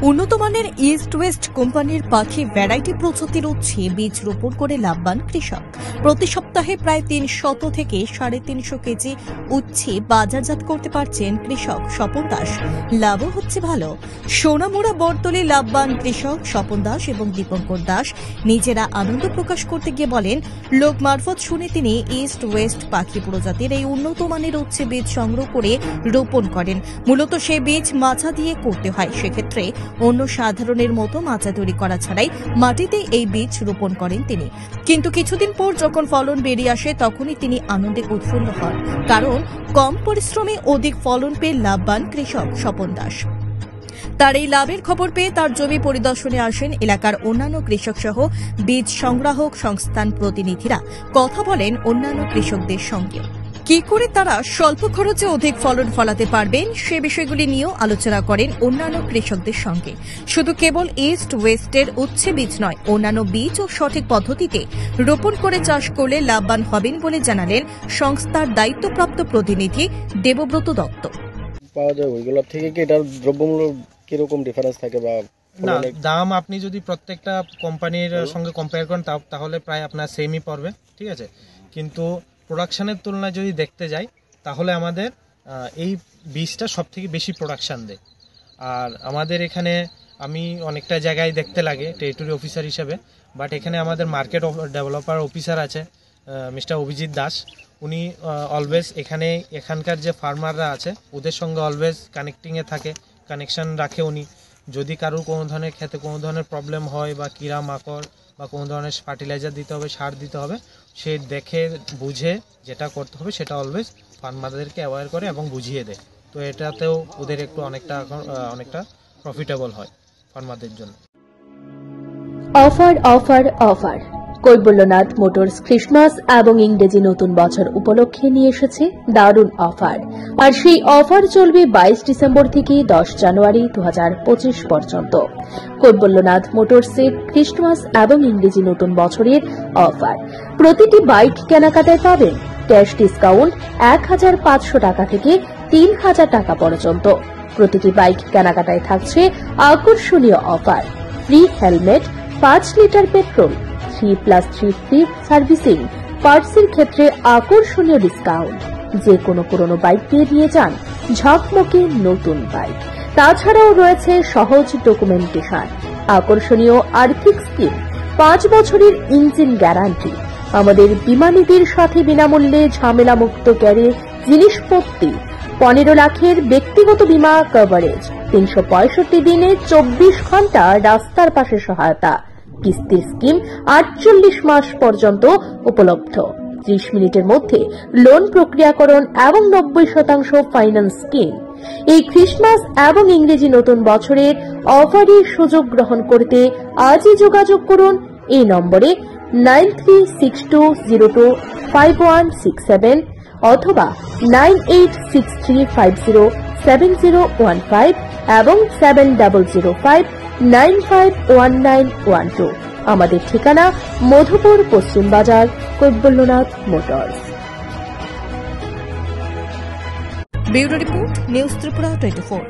উন্নত মানের east West কোম্পানির পাখি ভ্যারাইটি প্রজাতির উচ্ছে বীজ রোপণ করে লাভবান কৃষক। প্রতি সপ্তাহে প্রায় 300 থেকে 350 কেজি উচ্ছে বাজারজাত করতে পারছেন কৃষক স্বপন দাস। লাভও হচ্ছে ভালো। সোনামুড়া বরতলে লাভবান কৃষক স্বপন দাস এবং দীপঙ্কর দাস নিজেরা আনন্দ প্রকাশ করতে গিয়ে বলেন, লোক মারফত শুনে তিনি ইস্ট ওয়েস্ট পাখি প্রজাতির এই উন্নত মানের উচ্ছে বীজ সংগ্রহ করে রোপণ করেন। মূলত সেই বীজ মাচা দিয়ে করতে হয়। সেক্ষেত্রে অন্য সাধারণের মতো মাচা তৈরি করা ছাড়াই মাটিতে এই বীজ রোপণ করেন তিনি। কিন্তু কিছুদিন পর যখন ফলন বেরিয়ে আসে তখনই তিনি আনন্দে উৎফুল্ল হন, কারণ কম পরিশ্রমে অধিক ফলন পেয়ে লাভবান কৃষক স্বপন দাস। তার এই লাভের খবর পেয়ে তার জমি পরিদর্শনে আসেন এলাকার অন্যান্য কৃষক সহ বীজ সংগ্রাহক সংস্থান প্রতিনিধিরা। কথা বলেন অন্যান্য কৃষকদের সঙ্গে। কি করে তারা স্বল্প খরচে অধিক ফলন ফলাতে পারবেন সে বিষয়গুলি নিয়েও আলোচনা করেন অন্যান্য কৃষকদের সঙ্গে। শুধু কেবল ইস্ট ওয়েস্টের উচ্ছে বীজ নয়, অন্যান্য বীজ ও সঠিক পদ্ধতিতে রোপণ করে চাষ করলে লাভবান হবেন বলে জানালেন সংস্থার দায়িত্বপ্রাপ্ত প্রতিনিধি দেবব্রত দত্ত। পাওয়া যায় ওইগুলোর থেকে কি এটার দ্রব্যমূল্য কিরকম ডিফারেন্স থাকে? বা না, দাম আপনি যদি প্রত্যেকটা কোম্পানির সঙ্গে কম্পেয়ার করেন তাহলে প্রায় আপনার সেমই পড়বে, ঠিক আছে। কিন্তু প্রোডাকশানের তুলনায় যদি দেখতে যাই তাহলে আমাদের এই বীজটা সব থেকে বেশি প্রোডাকশান দেয়। আর আমাদের এখানে আমি অনেকটা জায়গায় দেখতে লাগে টেরিটরি অফিসার হিসেবে, বাট এখানে আমাদের মার্কেট ডেভেলপার অফিসার আছে মিস্টার অভিজিৎ দাস। উনি অলওয়েজ এখানকার যে ফার্মাররা আছে ওদের সঙ্গে অলওয়েজ কানেক্টিংয়ে থাকে, কানেকশান রাখে উনি। যদি কারোর কোনো ধরনের ক্ষেতে কোনো ধরনের প্রবলেম হয় বা কীরা মাকড় বা কোনো ধরনের ফার্টিলাইজার দিতে হবে, সার দিতে হবে, সে দেখে বুঝে যেটা করতে হবে সেটা অলওয়েজ ফার্মারদেরকে অ্যাওয়্যার করে এবং বুঝিয়ে দেয়। তো এটাতেও ওদের একটু অনেকটা প্রফিটেবল হয় ফার্মারদের জন্য। Offer offer offer Kaibalyanath motors Christmas এবং ইংরেজি নতুন বছর উপলক্ষে নিয়ে এসেছে দারুণ অফার। আর সেই অফার চলবে 22 ডিসেম্বর থেকে 10 জানুয়ারি 2025 পর্যন্ত। কৈবল্যনাথ মোটরসের ক্রিসমাস এবং ইংরেজি নতুন বছরের অফার। প্রতিটি বাইক কেনাকাটায় পাবেন ক্যাশ ডিসকাউন্ট 1500 টাকা থেকে 3000 টাকা পর্যন্ত। প্রতিটি বাইক কেনাকাটায় থাকছে আকর্ষণীয় offer, free helmet, 5 litre petrol, 3+3 free servicing, পার্টসের ক্ষেত্রে আকর্ষণীয় ডিসকাউন্ট। যে কোনো পুরনো বাইক দিয়ে নিয়ে যান ঝকমকে নতুন বাইক। তাছাড়াও রয়েছে সহজ ডকুমেন্টেশন, আকর্ষণীয় আর্থিক স্কিম, 5 বছরের ইঞ্জিন গ্যারান্টি। আমাদের বিমানীদের সাথে বিনামূল্যে ঝামেলামুক্ত ক্যারিয়ার জিনিসপত্র, 15 লাখের ব্যক্তিগত বীমা কভারেজ, 365 দিনে 24 ঘন্টা রাস্তার পাশে সহায়তা, কিস্তির স্কিম 48 মাস পর্যন্ত উপলব্ধ, 30 মিনিটের মধ্যে লোন প্রক্রিয়াকরণ এবং 90% ফাইন্যান্স স্কিম। এই ক্রিসমাস এবং ইংরেজি নতুন বছরের অফারের সুযোগ গ্রহণ করতে আজই যোগাযোগ করুন এই নম্বরে 9362025167 অথবা 9863507015 এবং 7005951912। আমাদের ঠিকানা মধুপুর পশ্চিম বাজার, Kaibalyanath motors. Bureau report, news Tripura 24।